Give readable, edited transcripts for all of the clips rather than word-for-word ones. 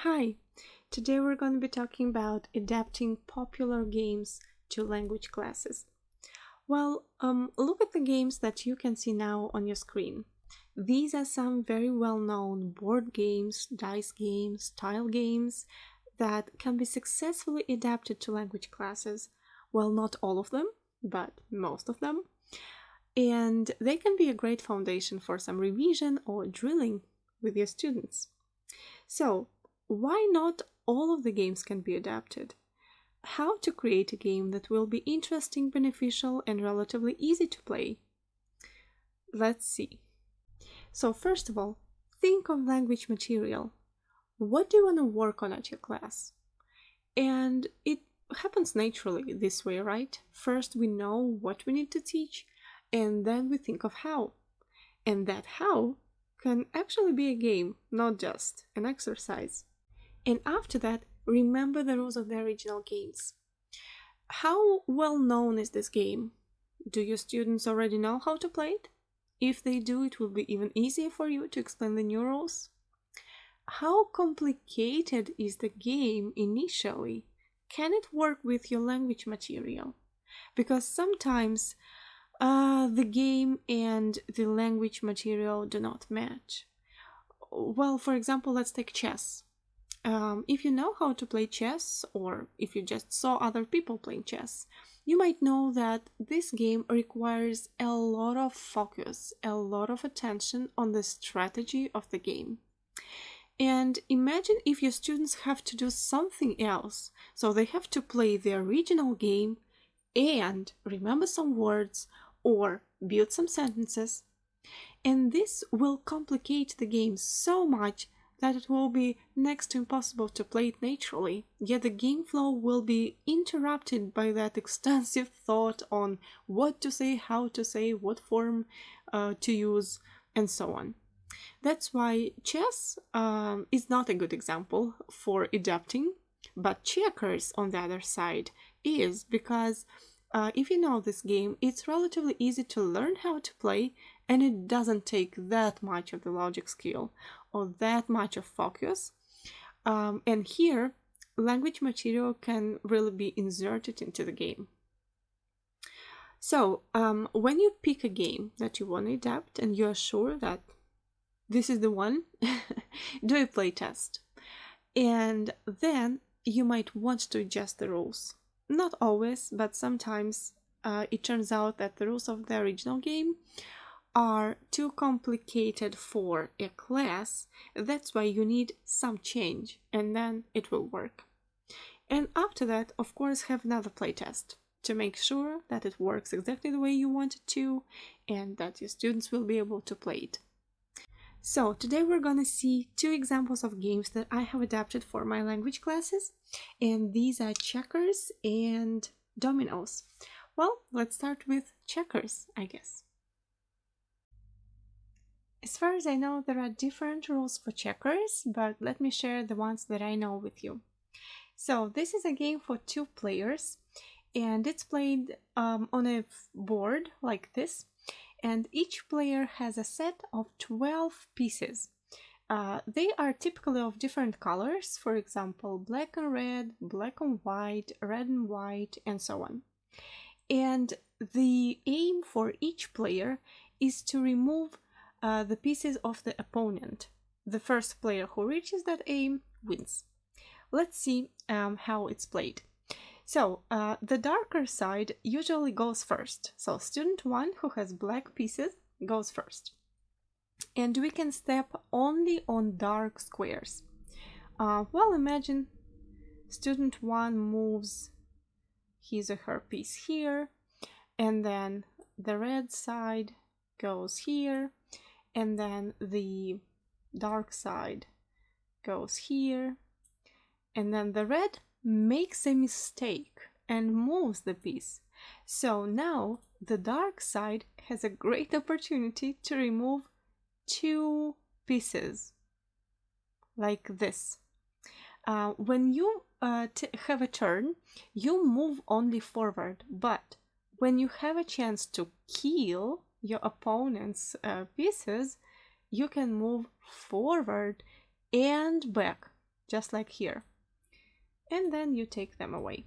Hi, today we're going to be talking about adapting popular games to language classes. Look at the games that you can see now on your screen. These are some very well-known board games, dice games, tile games that can be successfully adapted to language classes. Well, not all of them, but most of them. And they can be a great foundation for some revision or drilling with your students. So, why not all of the games can be adapted? How to create a game that will be interesting, beneficial, and relatively easy to play? Let's see. So, first of all, think of language material. What do you want to work on at your class? And it happens naturally this way, right? First, we know what we need to teach, and then we think of how. And that how can actually be a game, not just an exercise. And after that, remember the rules of the original games. How well known is this game? Do your students already know how to play it? If they do, it will be even easier for you to explain the new rules. How complicated is the game initially? Can it work with your language material? Because sometimes the game and the language material do not match. Well, for example, let's take chess. If you know how to play chess, or if you just saw other people playing chess, you might know that this game requires a lot of focus, a lot of attention on the strategy of the game. And imagine if your students have to do something else, so they have to play the original game and remember some words or build some sentences. And this will complicate the game so much that it will be next to impossible to play it naturally, yet the game flow will be interrupted by that extensive thought on what to say, how to say, what form to use, and so on. That's why chess is not a good example for adapting, but checkers, on the other side, is, because if you know this game, it's relatively easy to learn how to play, and it doesn't take that much of the logic skill or that much of focus. And here, language material can really be inserted into the game. So, when you pick a game that you want to adapt and you're sure that this is the one, do a play test. And then you might want to adjust the rules. Not always, but sometimes it turns out that the rules of the original game are too complicated for a class. That's why you need some change, and then it will work. And after that, of course, have another playtest to make sure that it works exactly the way you want it to, and that your students will be able to play it. So today we're gonna see two examples of games that I have adapted for my language classes, and these are checkers and dominoes. Well, let's start with checkers, I guess. As far as I know, there are different rules for checkers, but let me share the ones that I know with you. So this is a game for 2 players, and it's played on a board like this, and each player has a set of 12 pieces. They are typically of different colors, for example, black and red, black and white, red and white, and so on. And the aim for each player is to remove the pieces of the opponent. The first player who reaches that aim wins. Let's see how it's played. So, the darker side usually goes first. So, student 1, who has black pieces, goes first. And we can step only on dark squares. Imagine student 1 moves his or her piece here, and then the red side goes here, and then the dark side goes here, and then the red makes a mistake and moves the piece. So now the dark side has a great opportunity to remove 2 pieces, like this. When you have a turn, you move only forward, but when you have a chance to kill your opponent's pieces, you can move forward and back. just like here. And then you take them away.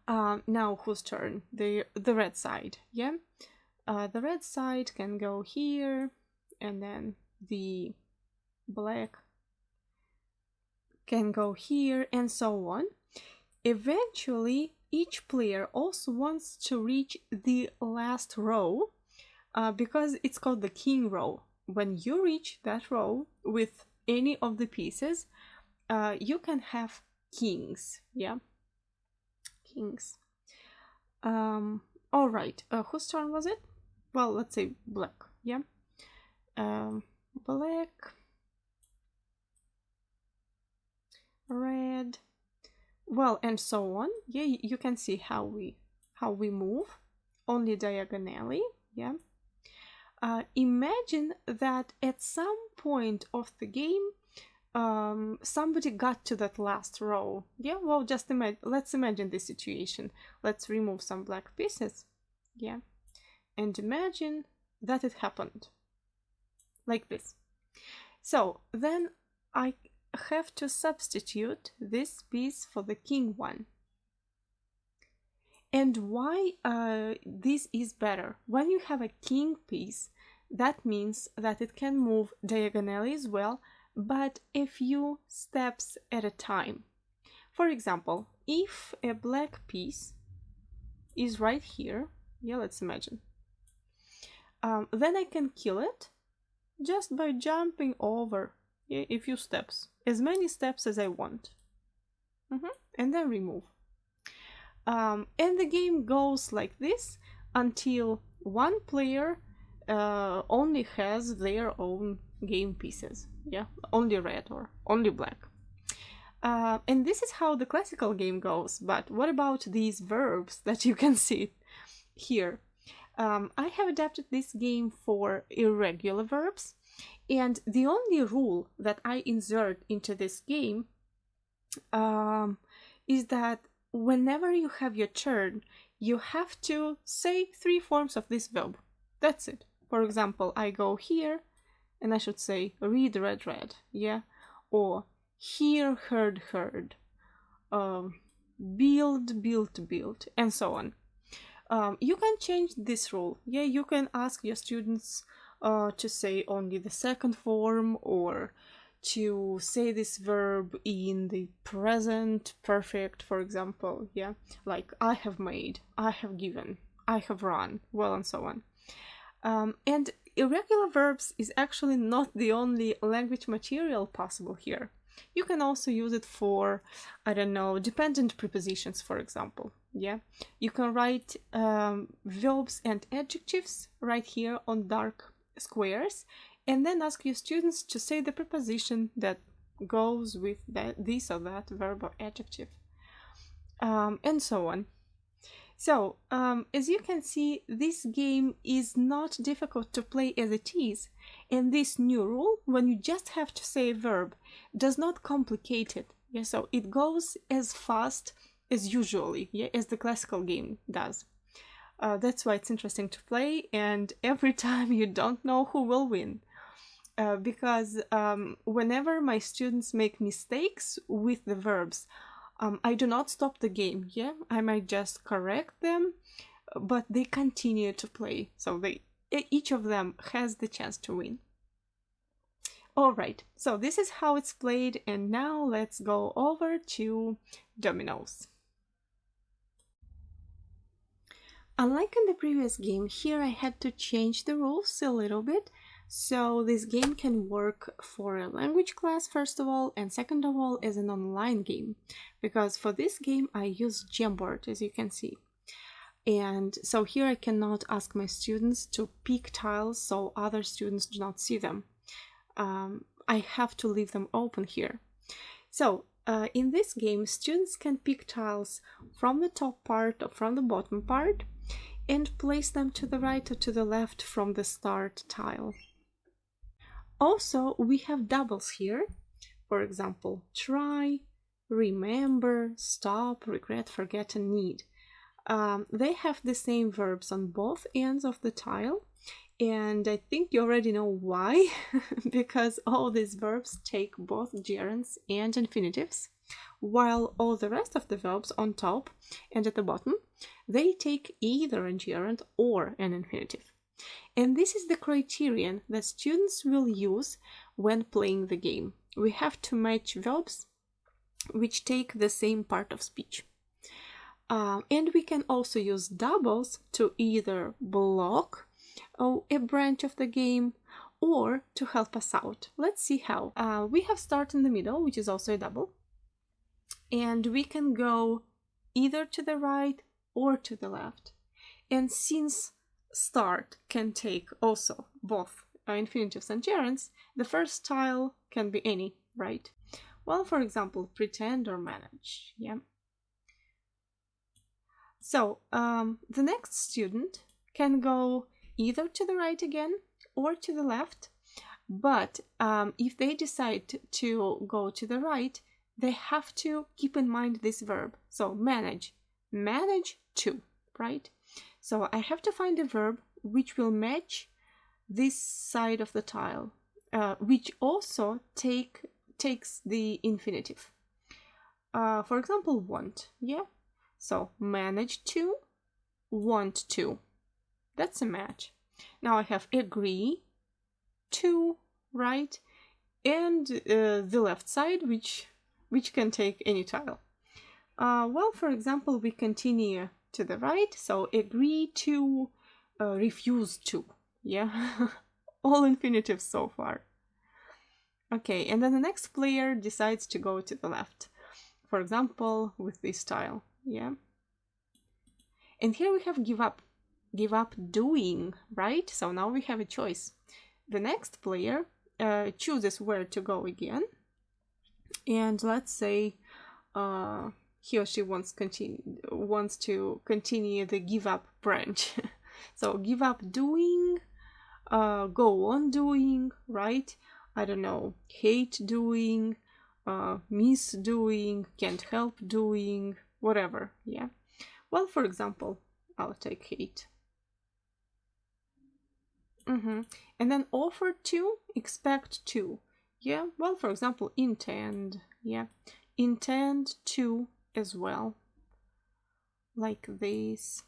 Now whose turn? The red side, yeah? The red side can go here, and then the black can go here, and so on. Eventually, each player also wants to reach the last row, because it's called the king row. When you reach that row with any of the pieces, you can have kings, yeah? Kings. All right, whose turn was it? Well, let's say black, yeah? Black, red, well, and so on. Yeah, you can see how we move, only diagonally, yeah? Imagine that at some point of the game, somebody got to that last row. Yeah, well, just let's imagine this situation. Let's remove some black pieces, yeah, and imagine that it happened like this. So then I have to substitute this piece for the king one. And why this is better? When you have a king piece, that means that it can move diagonally as well, but a few steps at a time. For example, if a black piece is right here, yeah, let's imagine, then I can kill it just by jumping over a few steps, as many steps as I want, and then remove. And the game goes like this until one player only has their own game pieces, yeah, only red or only black. And this is how the classical game goes, but what about these verbs that you can see here? I have adapted this game for irregular verbs, and the only rule that I insert into this game is that whenever you have your turn, you have to say 3 forms of this verb. That's it. For example, I go here, and I should say read, read, read, yeah? Or hear, heard, heard, build, build, build, and so on. You can change this rule. Yeah, you can ask your students to say only the second form, or to say this verb in the present perfect, for example, yeah, like I have made, I have given, I have run, well, and so on. And irregular verbs is actually not the only language material possible here. You can also use it for, I don't know, dependent prepositions, for example, yeah. You can write verbs and adjectives right here on dark squares, and then ask your students to say the preposition that goes with this or that verb or adjective, and so on. So, as you can see, this game is not difficult to play as it is, and this new rule, when you just have to say a verb, does not complicate it. Yeah, so it goes as fast as usually, yeah, as the classical game does. That's why it's interesting to play, and every time you don't know who will win. Because whenever my students make mistakes with the verbs, I do not stop the game, yeah? I might just correct them, but they continue to play, so each of them has the chance to win. Alright, so this is how it's played, and now let's go over to dominoes. Unlike in the previous game, here I had to change the rules a little bit, so this game can work for a language class, first of all, and second of all, as an online game, because for this game I use Jamboard, as you can see. And so here I cannot ask my students to pick tiles so other students do not see them. I have to leave them open here. So in this game, students can pick tiles from the top part or from the bottom part and place them to the right or to the left from the start tile. Also, we have doubles here. For example, try, remember, stop, regret, forget, and need. They have the same verbs on both ends of the tile, And I think you already know why, because all these verbs take both gerunds and infinitives, while all the rest of the verbs on top and at the bottom, they take either a gerund or an infinitive. And this is the criterion that students will use when playing the game. We have to match verbs which take the same part of speech. And we can also use doubles to either block a branch of the game or to help us out. Let's see how. We have start in the middle, which is also a double. And we can go either to the right or to the left. And since start can take also both infinitives and gerunds, the first style can be any, right? Well, for example, pretend or manage, yeah? So the next student can go either to the right again or to the left, but if they decide to go to the right, they have to keep in mind this verb. So manage to, right? So I have to find a verb which will match this side of the tile, which also takes the infinitive. For example, want, yeah? So manage to, want to. That's a match. Now I have agree to, right? And the left side, which can take any tile. Well, for example, we continue to the right. So agree to, refuse to. Yeah, all infinitives so far. Okay, and then the next player decides to go to the left. For example, with this tile. Yeah. And here we have give up doing, right? So now we have a choice. The next player chooses where to go again. And let's say he or she wants to continue the give up branch. So give up doing, go on doing, right? I don't know, hate doing, miss doing, can't help doing, whatever, yeah. Well, for example, I'll take hate. And then offer to, expect to, yeah. Well, for example, intend, yeah. Intend to as well, like this.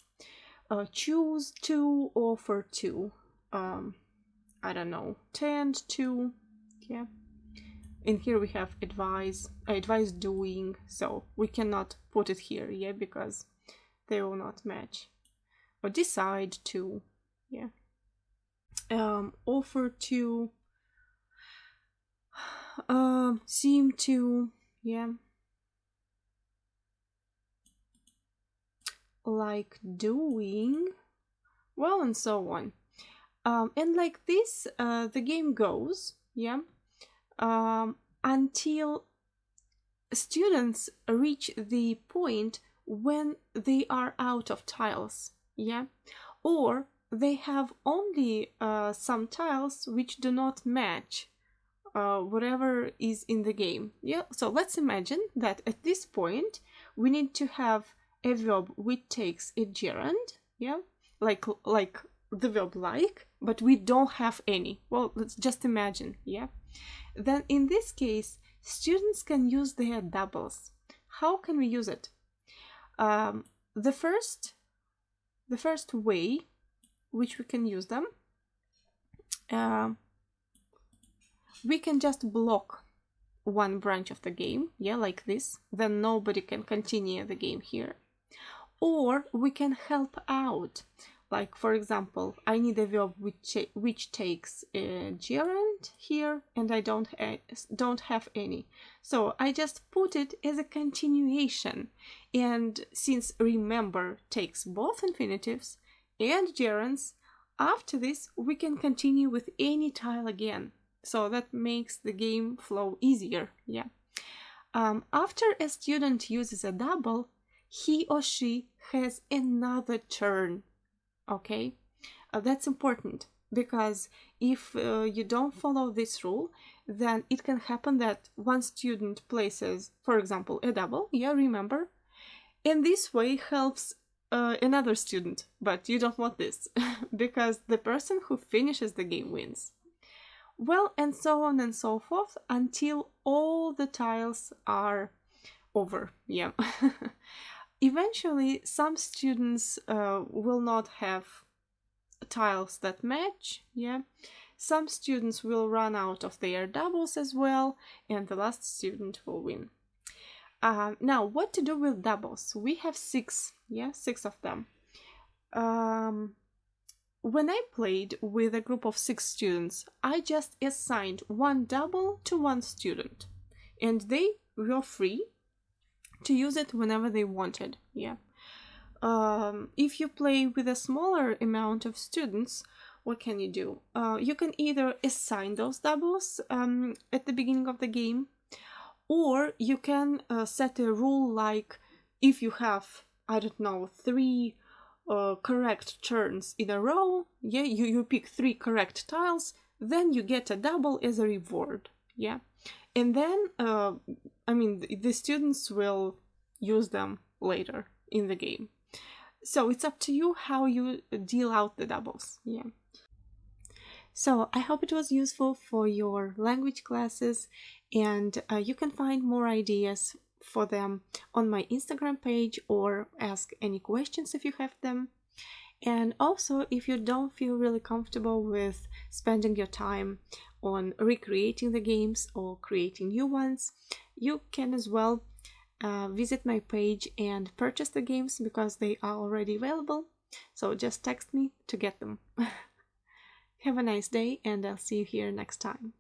Choose to, offer to, I don't know, tend to, yeah. And here we have advise doing, so we cannot put it here, yeah, because they will not match. Or decide to, yeah. Offer to, seem to, yeah. Like doing, well, and so on. And like this, the game goes, yeah, until students reach the point when they are out of tiles, yeah, or they have only some tiles which do not match whatever is in the game, yeah. So let's imagine that at this point we need to have a verb which takes a gerund, yeah, like the verb like, but we don't have any. Well, let's just imagine, yeah. Then in this case, students can use their doubles. How can we use it? The first way which we can use them, we can just block one branch of the game, yeah, like this. Then nobody can continue the game here. Or we can help out. Like, for example, I need a verb which takes a gerund here, and I don't have any. So I just put it as a continuation. And since remember takes both infinitives and gerunds, after this we can continue with any tile again. So that makes the game flow easier, yeah. After a student uses a double, he or she has another turn, okay? That's important, because if you don't follow this rule, then it can happen that one student places, for example, a double, yeah, remember? And this way helps another student, but you don't want this because the person who finishes the game wins. Well, and so on and so forth until all the tiles are over. Yeah. Eventually, some students will not have tiles that match. Yeah. Some students will run out of their doubles as well, and the last student will win. Now, what to do with doubles? We have 6, yeah, 6 of them. When I played with a group of 6 students, I just assigned one double to one student, and they were free to use it whenever they wanted. Yeah. If you play with a smaller amount of students, what can you do? You can either assign those doubles at the beginning of the game, or you can set a rule like if you have, I don't know, 3 correct turns in a row, yeah, you pick 3 correct tiles, then you get a double as a reward, yeah. And then, the students will use them later in the game. So it's up to you how you deal out the doubles, yeah. So I hope it was useful for your language classes, and you can find more ideas for them on my Instagram page or ask any questions if you have them. And also, if you don't feel really comfortable with spending your time on recreating the games or creating new ones, you can as well visit my page and purchase the games because they are already available. So just text me to get them. Have a nice day, and I'll see you here next time.